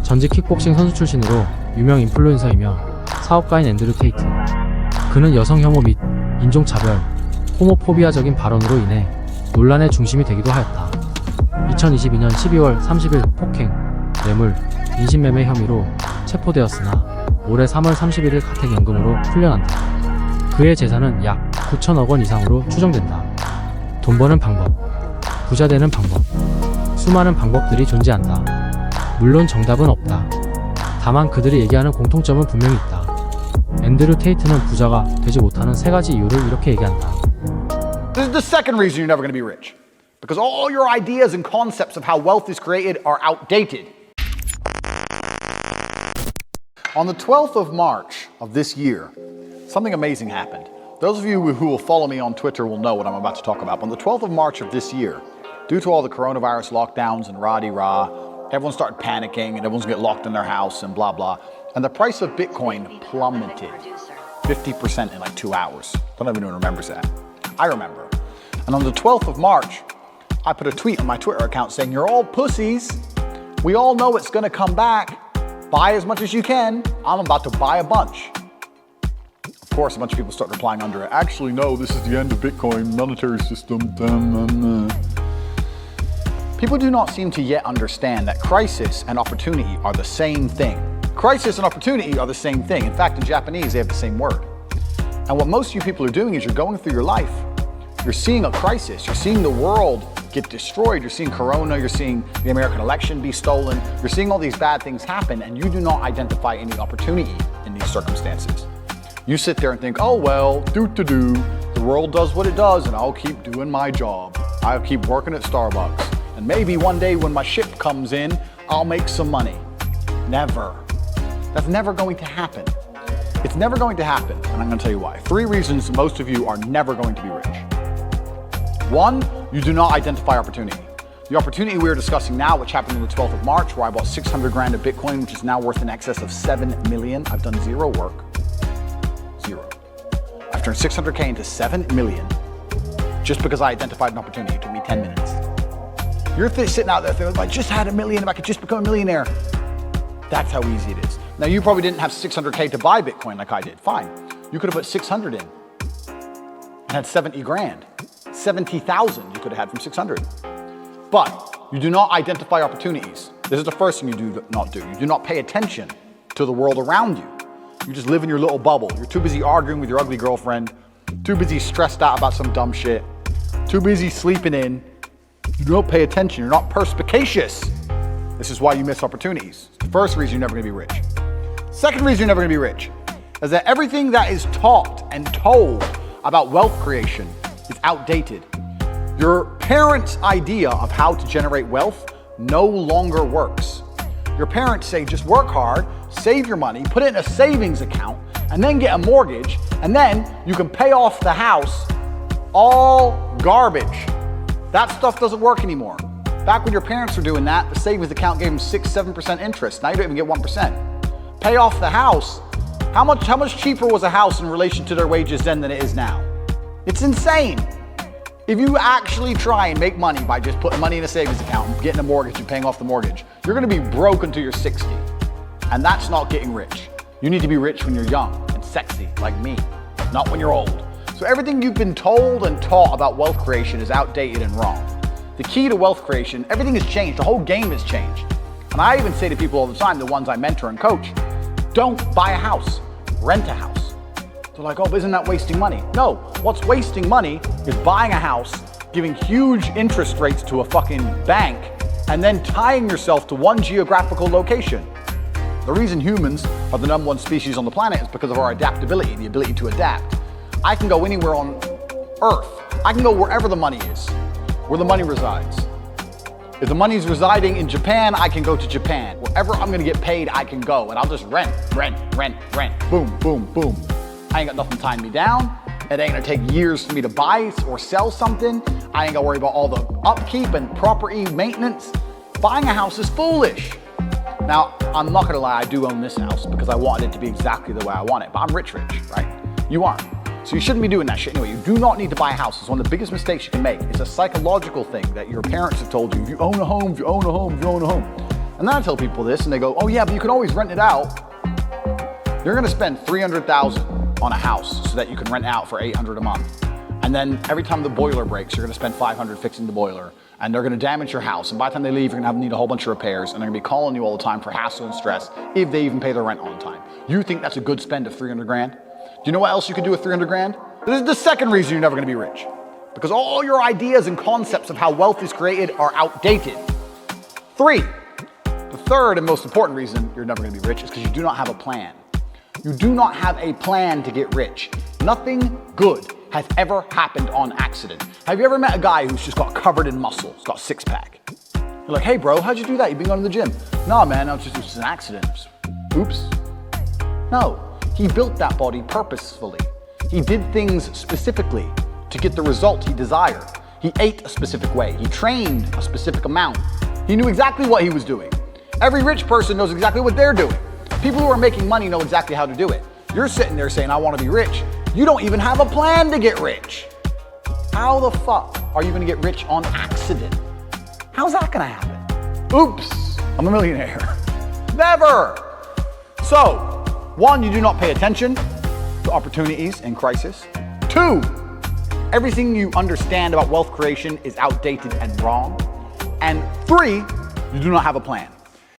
전직 킥복싱 선수 출신으로 유명 인플루엔서이며 사업가인 앤드류테이트. 그는 여성 혐오 및 인종차별, 호모포비아적인 발언으로 인해 논란의 중심이 되기도 하였다. 2022년 12월 30일 폭행, 뇌물, 인신매매 혐의로 체포되었으나 올해 3월 31일 가택연금으로 풀려난다. 그의 재산은 약 9천억 원 이상으로 추정된다. 돈 버는 방법, 부자 되는 방법, 수많은 방법들이 존재한다. 물론 정답은 없다. 다만 그들이 얘기하는 공통점은 분명히 있다. 앤드류테이트는 부자가 되지 못하는 3가지 이유를 이렇게 얘기한다. This is the second reason you're never going to be rich. Because all your ideas and concepts of how wealth is created are outdated. On the 12th of March of this year, something amazing happened. Those of you who will follow me on Twitter will know what I'm about to talk about. On the 12th of March of this year, due to all the coronavirus lockdowns and rah-de-rah, everyone started panicking and everyone's going to get locked in their house and blah, blah. And the price of Bitcoin plummeted 50% in like 2 hours. Don't even know who remembers that. I remember. And on the 12th of March, I put a tweet on my Twitter account saying, "You're all pussies. We all know it's going to come back. Buy as much as you can. I'm about to buy a bunch." Of course, a bunch of people start replying under it. Actually, no, this is the end of Bitcoin monetary system. People do not seem to yet understand that crisis and opportunity are the same thing. Crisis and opportunity are the same thing. In fact, in Japanese, they have the same word. And what most of you people are doing is you're going through your life. You're seeing a crisis. You're seeing the world get destroyed. You're seeing Corona. You're seeing the American election be stolen. You're seeing all these bad things happen, and you do not identify any opportunity in these circumstances. You sit there and think, oh, well, do-to-do. The world does what it does, and I'll keep doing my job. I'll keep working at Starbucks. And maybe one day when my ship comes in, I'll make some money. Never. That's never going to happen. It's never going to happen, and I'm going to tell you why. 3 reasons most of you are never going to be rich. 1, you do not identify opportunity. The opportunity we are discussing now, which happened on the 12th of March, where I bought 600 grand of Bitcoin, which is now worth in excess of 7 million. I've done 0 work. 0. I've turned 600K into 7 million just because I identified an opportunity. It took me 10 minutes. You're sitting out there thinking, if I just had $1 million, if I could just become a millionaire. That's how easy it is. Now, you probably didn't have 600K to buy Bitcoin like I did. Fine. You could have put 600 in and had 70 grand. 70,000 you could have had from 600. But you do not identify opportunities. This is the first thing you do not do. You do not pay attention to the world around you. You just live in your little bubble. You're too busy arguing with your ugly girlfriend, too busy stressed out about some dumb shit, too busy sleeping in. You don't pay attention. You're not perspicacious. This is why you miss opportunities. It's the first reason you're never going to be rich. Second reason you're never going to be rich is that everything that is taught and told about wealth creation is outdated. Your parents' idea of how to generate wealth no longer works. Your parents say just work hard, save your money, put it in a savings account, and then get a mortgage, and then you can pay off the house. All garbage. That stuff doesn't work anymore. Back when your parents were doing that, the savings account gave them 6-7% interest. Now you don't even get 1%. Pay off the house. How much cheaper was a house in relation to their wages then than it is now? It's insane. If you actually try and make money by just putting money in a savings account and getting a mortgage and paying off the mortgage, you're gonna be broke until you're 60. And that's not getting rich. You need to be rich when you're young and sexy, like me, not when you're old. So everything you've been told and taught about wealth creation is outdated and wrong. The key to wealth creation, everything has changed. The whole game has changed. And I even say to people all the time, the ones I mentor and coach, don't buy a house, rent a house. They're like, oh, but isn't that wasting money? No, what's wasting money is buying a house, giving huge interest rates to a fucking bank, and then tying yourself to one geographical location. The reason humans are the #1 species on the planet is because of our adaptability, the ability to adapt. I can go anywhere on Earth. I can go wherever the money is, where the money resides. If the money's residing in Japan, I can go to Japan. Wherever I'm gonna get paid, I can go, and I'll just rent. Boom, boom, boom. I ain't got nothing tying me down. It ain't gonna take years for me to buy or sell something. I ain't gotta worry about all the upkeep and property maintenance. Buying a house is foolish. Now, I'm not gonna lie, I do own this house because I wanted it to be exactly the way I want it, but I'm rich, right? You aren't. So you shouldn't be doing that shit anyway. You do not need to buy a house. It's one of the biggest mistakes you can make. It's a psychological thing that your parents have told you. If you own a home, if you own a home, if you own a home. And then I tell people this and they go, oh yeah, but you can always rent it out. You're gonna spend $300,000 on a house so that you can rent it out for $800 a month. And then every time the boiler breaks, you're gonna spend $500 fixing the boiler. And they're gonna damage your house. And by the time they leave, you're gonna need a whole bunch of repairs. And they're gonna be calling you all the time for hassle and stress if they even pay their rent on time. You think that's a good spend of 300 grand? Do you know what else you could do with 300 grand? This is the second reason you're never gonna be rich. Because all your ideas and concepts of how wealth is created are outdated. 3, the third and most important reason you're never gonna be rich is because you do not have a plan. You do not have a plan to get rich. Nothing good has ever happened on accident. Have you ever met a guy who's just got covered in muscles, got a six-pack? You're like, hey bro, how'd you do that? You've been going to the gym. Nah man, it was just an accident. Oops. No, he built that body purposefully. He did things specifically to get the result he desired. He ate a specific way. He trained a specific amount. He knew exactly what he was doing. Every rich person knows exactly what they're doing. People who are making money know exactly how to do it. You're sitting there saying, I want to be rich. You don't even have a plan to get rich. How the fuck are you going to get rich on accident? How's that going to happen? Oops, I'm a millionaire. Never. So, 1, you do not pay attention to opportunities in crisis. 2, everything you understand about wealth creation is outdated and wrong. And 3, you do not have a plan.